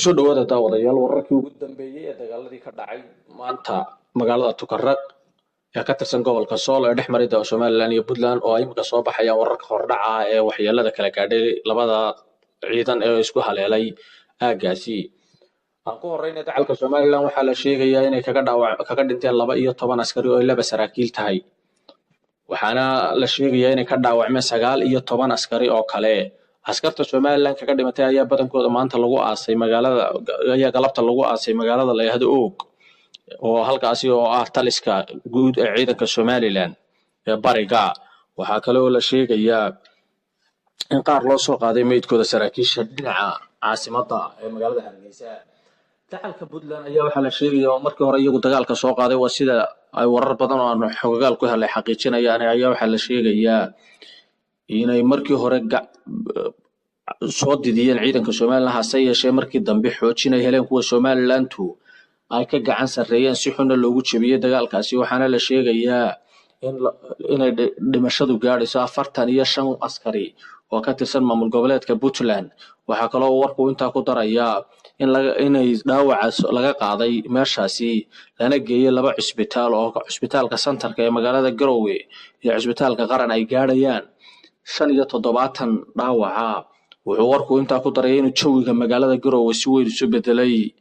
Kusoo dhawaada daawadayaal wararkii ugu dambeeyay ee dagaaladii ka dhacay maanta magaalada Tukarraq ee ka tirsan gobolka Sool ee dhexmarida Somaliland iyo Puntland oo ay imika soo baxayaan wararka hordhaca ah ee waxyeelada kala gaadhay labada ciidan ee isku haleelay aagaasi. Aan ku horreynay dagaalka Somaliland waxaa la sheegayaa inay kaga dhinteen 12 askari oo laba saraakiil tahay. Waxaana la sheegayaa inay ka dhaawacmeen 19 askari oo kale. askarta Somaliland kaga dhimatay ayaa badankooda maanta lagu aasay magaalada galabta lagu aasay magaalada la yiraahdo Og oo halkaasi oo ah taliska guud ee ciidanka Somaliland ee bariga. Waxaa kale oo la sheegayaa in qaar loo soo qaaday meydkooda saraakiisha dhinaca caasimadda ee magaalada Hargeysa. dagaalka Puntland ayaa waxaa la sheegayaa markii hore iyagu dagaalka soo qaaday waa sida ay warar badan oo aan xogaal ku helay xaqiijinayaan ayaa waxaa la sheegayaa inay markii hore soo didiyeen ciidanka Somaliland hase yeeshee markii dambe xoojinay heleen kuwa Somaliland ay ka gacan sareeyeen si xun loogu jabiyay dagaalkaasi. waxaana la sheegayaa inay dhimashadu gaadhayso 45 askari oo ka tirsan maamul goboleedka Puntland. waxaa kale oo warku intaa ku darayaa inay dhaawacaas laga qaaday meeshaasi lana geeyay 2 cisbitaal oo cisbitaalka santarka ee magaalada Garowe iyo cisbitaalka qaran ay gaadhayaan 75 dhaawaca. wuxuu warku intaa ku daray in jawiga magaalada Garowe si weyn isu bedelay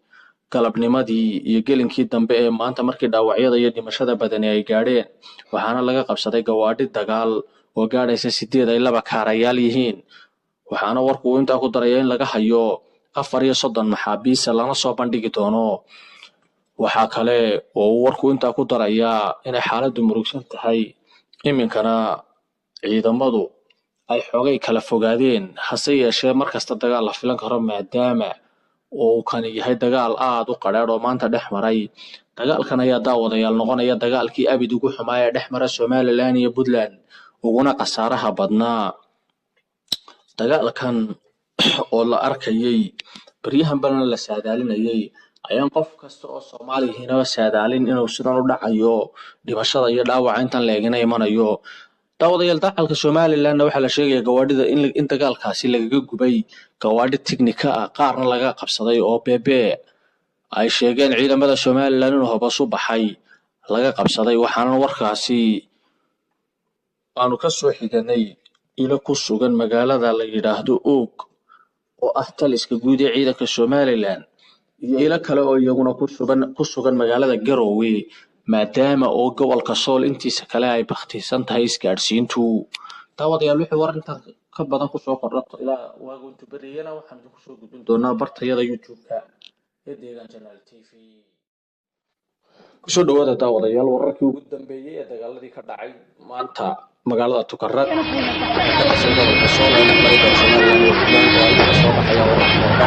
galabnimadii iyo gelinkii dambe ee maanta markii dhaawacyada iyo dhimashada badani ay gaadheen. waxaana laga qabsaday gawaadhi dagaal oo gaadhaysa 8 ay laba kaarayaal yihiin. waxaana warku intaa ku daray in laga hayo 34 maxaabiis lana soo bandhigi doono. waxaa kale oo warku intaa ku darayaa inay xaaladdu murugsan tahay iminkana ciidamadu ay xoogay kala fogaadeen hase yeeshee markasta dagaal la filan karo maadaama oo kan yahay dagaal aad u qadhaadh oo maanta dhexmaray. dagaalkan ayaa daawadayaal noqonaya dagaalkii abid ugu xumaa ee dhexmara Somaliland iyo Puntland uguna qasaaraha badnaa. dagaalkan oo la arkayay baryahan badan la saadaalinayay ayaan qof kasta oo Soomaaliyihiin saadaalin inuu sidan u dhacayo dhimashada iyo dhaawaca intan leegina imanayo. daawadayaal dagaalka Somaliland waxaa la sheegayaa gawaadhida in dagaalkaasi lagaga gubay gawaadhi tiknika ah qaarna laga qabsaday oo beebe ay sheegeen ciidamada Somaliland inuu hoos u baxay laga qabsaday. waxaana warkaasi aanu ka soo xiganay ilo ku sugan magaalada la yiraahdo Og oo ah taliska guud ee ciidanka Somaliland iyo ilo kale oo iyaguna ku sugan magaalada Garowe maadaama oo gobolka Sool intiisa kale ay bakhtiisan tahay isgaarsiintu. daawadayaal wixii warantan ka badan ku soo kordhato ilaa waagu inta bariyana waxaan ku soo gudbin doonaa bartayada YouTube-ka ee Deegaan Channel TV. kusoo dhawaada daawadayaal wararkii ugu dambeeyay ee dagaaladii ka dhacay maanta magaalada Tukarraq ee ka tirsan gobolka Sool ee dhexmarida Somaliland iyo Puntland oo ay soo baxayaan wararka